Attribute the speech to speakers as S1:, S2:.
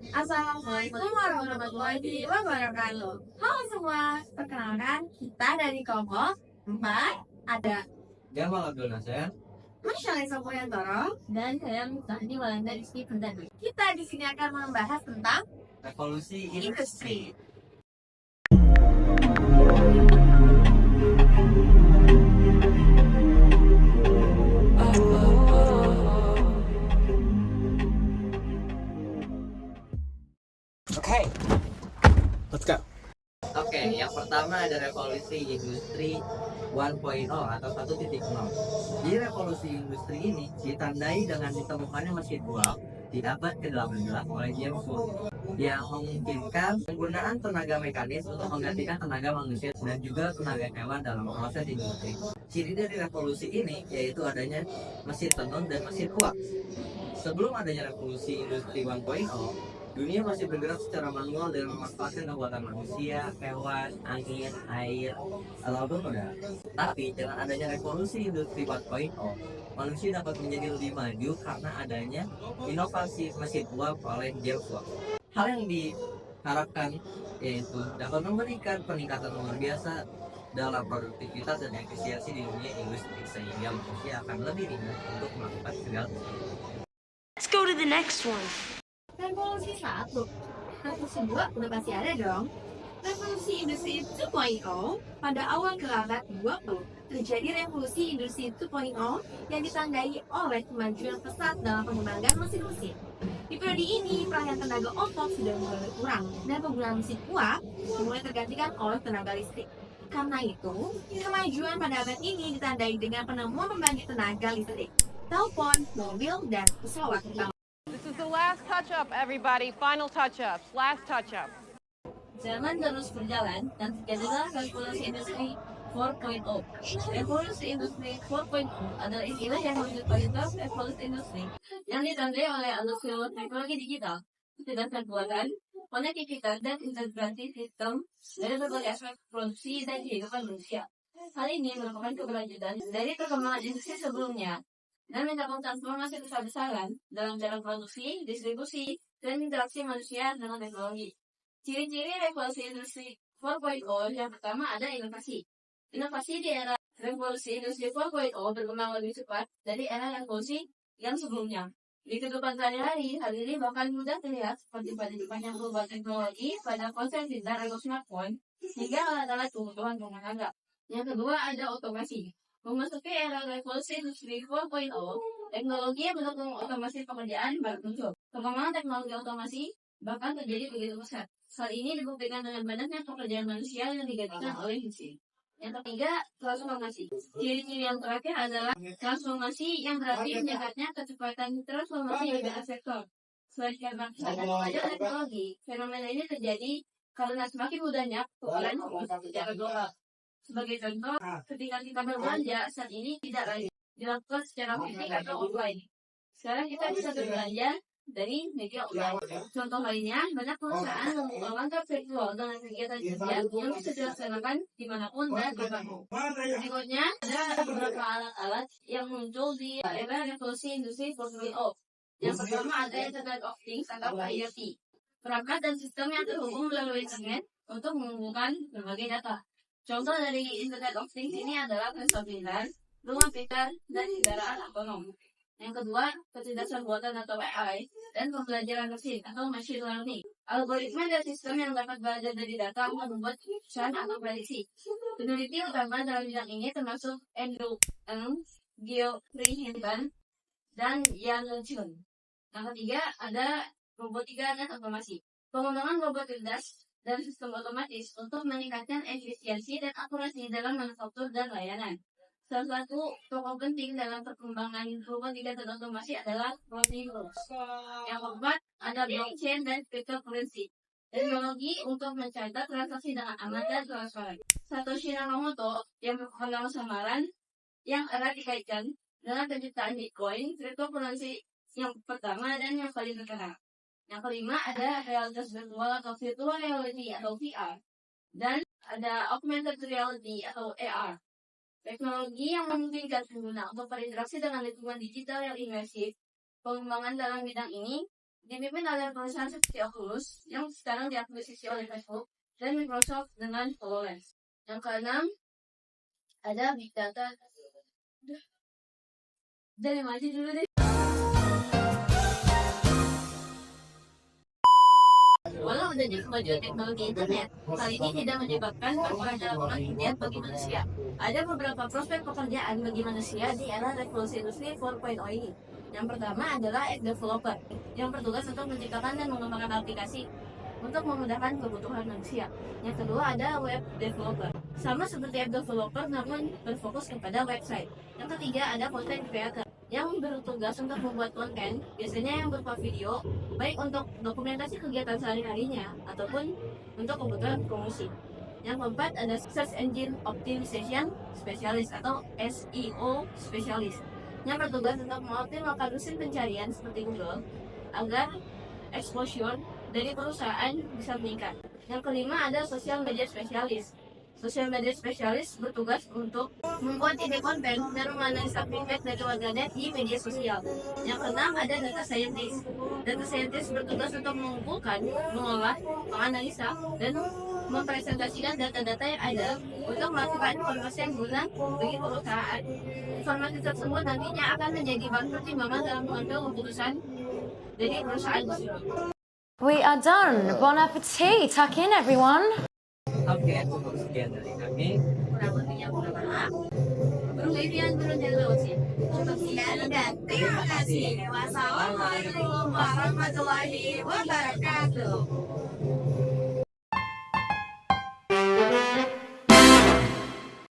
S1: Assalamualaikum warahmatullahi wabarakatuh. Halo semua, perkenalkan kita dari kelompok 4 ada
S2: Jamal Abdul Nasir.
S1: Masyaallah Sopoyantoro dan saya Mustahdi Walanda Rizky Perdana. Kita di sini akan membahas tentang
S2: Revolusi industri.
S3: Okay, let's go.
S2: Oke, yang pertama ada revolusi industri 1.0 atau 1.0. Jadi revolusi industri ini ditandai dengan ditemukannya mesin uap di abad ke-18 oleh James Watt yang memungkinkan penggunaan tenaga mekanis untuk menggantikan tenaga manusia dan juga tenaga hewan dalam proses industri. Ciri dari revolusi ini yaitu adanya mesin tenun dan mesin uap. Sebelum adanya revolusi industri 1.0, dunia masih bergerak secara manual dengan memanfaatkan kekuatan manusia, hewan, angin, air, ataupun udara. Tapi dengan adanya revolusi industri 4.0, manusia dapat menjadi lebih maju karena adanya inovasi mesin uap oleh James Watt. Hal yang diharapkan yaitu dapat memberikan peningkatan luar biasa dalam produktivitas dan efisiensi di dunia industri sehingga manusia akan lebih ringan untuk melakukan segala sesuatu.
S4: Let's go to the next one.
S1: revolusi 1. Revolusi 2 udah pasti ada dong. Revolusi industri 2.0 pada awal abad 20 terjadi revolusi industri 2.0 yang ditandai oleh kemajuan pesat dalam pengembangan mesin-mesin. Di periode ini, peranan tenaga otot sudah mulai berkurang dan penggunaan mesin uap mulai tergantikan oleh tenaga listrik. Karena itu, kemajuan pada abad ini ditandai dengan penemuan pembangkit tenaga listrik, telepon, mobil, dan pesawat terbang.
S5: This is the last touch-up, everybody. Final touch-ups. Last touch-up.
S1: Zaman terus berjalan dan terjadilah revolusi industri 4.0. Revolusi industri 4.0 adalah istilah yang menyebutkan revolusi industri yang ditandai oleh alur teknologi digital, kecerdasan buatan, konektivitas dan integrasi sistem dari berbagai aspek produksi dan kehidupan manusia. Hal ini merupakan keberlanjutan dari perkembangan industri sebelumnya dan mendapatkan transformasi besar-besaran dalam cara produksi, distribusi, dan interaksi manusia dengan teknologi. Ciri-ciri revolusi industri 4.0 yang pertama ada inovasi. Inovasi di era revolusi industri 4.0 berkembang lebih cepat dari era revolusi yang sebelumnya. Di kehidupan sehari-hari, hal ini bahkan mudah terlihat seperti pada banyak perubahan teknologi pada ponsel pintar atau smartphone, hingga alat-alat kebutuhan rumah tangga. Yang kedua ada otomasi. Memasuki era revolusi industri 4.0, teknologi yang mendukung otomasi pekerjaan baru muncul. Perkembangan teknologi otomasi bahkan terjadi begitu pesat. Hal ini dibuktikan dengan banyaknya pekerjaan manusia yang digantikan oleh mesin. Yang ketiga, transformasi. Ciri-ciri yang terakhir adalah transformasi yang berarti meningkatnya kecepatan transformasi di banyak sektor. Selain karena kemajuan teknologi, fenomena ini terjadi karena semakin mudahnya perubahan secara global. Sebagai contoh, ketika kita berbelanja saat ini tidak lagi dilakukan secara fisik atau offline. Sekarang kita bisa berbelanja dari media online. Contoh lainnya, banyak perusahaan membuka kantor virtual dengan kegiatan kerja yang bisa dilaksanakan dimanapun dan kapanpun. Berikutnya, ada beberapa alat-alat yang muncul di era revolusi industri 4.0. Yang pertama ada Internet of Things atau IoT. Perangkat dan sistem yang terhubung melalui internet untuk menghubungkan berbagai data. Contoh dari Internet of Things ini adalah ponsel pintar, rumah pintar, dan kendaraan otonom. Yang kedua, kecerdasan buatan atau AI dan pembelajaran mesin atau machine learning. Algoritma dan sistem yang dapat belajar dari data untuk membuat keputusan atau prediksi. Peneliti utama dalam bidang ini termasuk Andrew Ng, Geoffrey Hinton, dan Yan Chun. Yang ketiga, ada robotika dan otomasi. Pengembangan robot cerdas dan sistem otomatis untuk meningkatkan efisiensi dan akurasi dalam manufaktur dan layanan. Salah satu tokoh penting dalam perkembangan robotika dan otomasi adalah Rodney Rose. Yang keempat, ada blockchain dan cryptocurrency. Teknologi untuk mencatat transaksi dengan aman dan transparan. Satoshi Nakamoto yang merupakan samaran yang erat dikaitkan dengan penciptaan Bitcoin, cryptocurrency yang pertama dan yang paling terkenal. Yang kelima ada realitas virtual atau virtual reality atau VR. Dan ada augmented reality atau AR. Teknologi yang memungkinkan pengguna untuk berinteraksi dengan lingkungan digital yang imersif. Pengembangan dalam bidang ini dipimpin oleh perusahaan seperti Oculus yang sekarang diakuisisi oleh Facebook dan Microsoft dengan HoloLens. Yang keenam, ada Big Data. Dari maju dulu deh. Walau adanya kemajuan teknologi internet, hal ini tidak menyebabkan tak ada lapangan pekerjaan bagi manusia. Ada beberapa prospek pekerjaan bagi manusia di era revolusi industri 4.0 ini. Yang pertama adalah app developer, yang bertugas untuk menciptakan dan mengembangkan aplikasi untuk memudahkan kebutuhan manusia. Yang kedua ada web developer, sama seperti app developer namun berfokus kepada website. Yang ketiga ada content creator, yang bertugas untuk membuat konten, biasanya yang berupa video, baik untuk dokumentasi kegiatan sehari-harinya ataupun untuk kebutuhan promosi. Yang keempat ada Search Engine Optimization Specialist atau SEO Specialist, yang bertugas untuk mengoptimalkan mesin pencarian seperti Google agar exposure dari perusahaan bisa meningkat. Yang kelima ada Social Media Specialist. Social Media Specialist bertugas untuk membuat ide konten dan menganalisa feedback dari warganet di media sosial. Yang keenam ada Data Scientist. Data Scientist bertugas untuk mengumpulkan, mengolah, menganalisa, dan mempresentasikan data-data yang ada untuk melakukan informasi yang guna bagi perusahaan. Informasi tersebut nantinya akan menjadi bahan pertimbangan dalam mengambil keputusan dari perusahaan tersebut.
S4: We are done. Bon appetit. Tuck in, everyone.
S2: Oke, cukup sekian dari kami.
S1: Kurang lebihnya mohon maaf. Berlebihan turun dari laut sih. Cukup sekian dan terima kasih. Wassalamualaikum warahmatullahi wabarakatuh.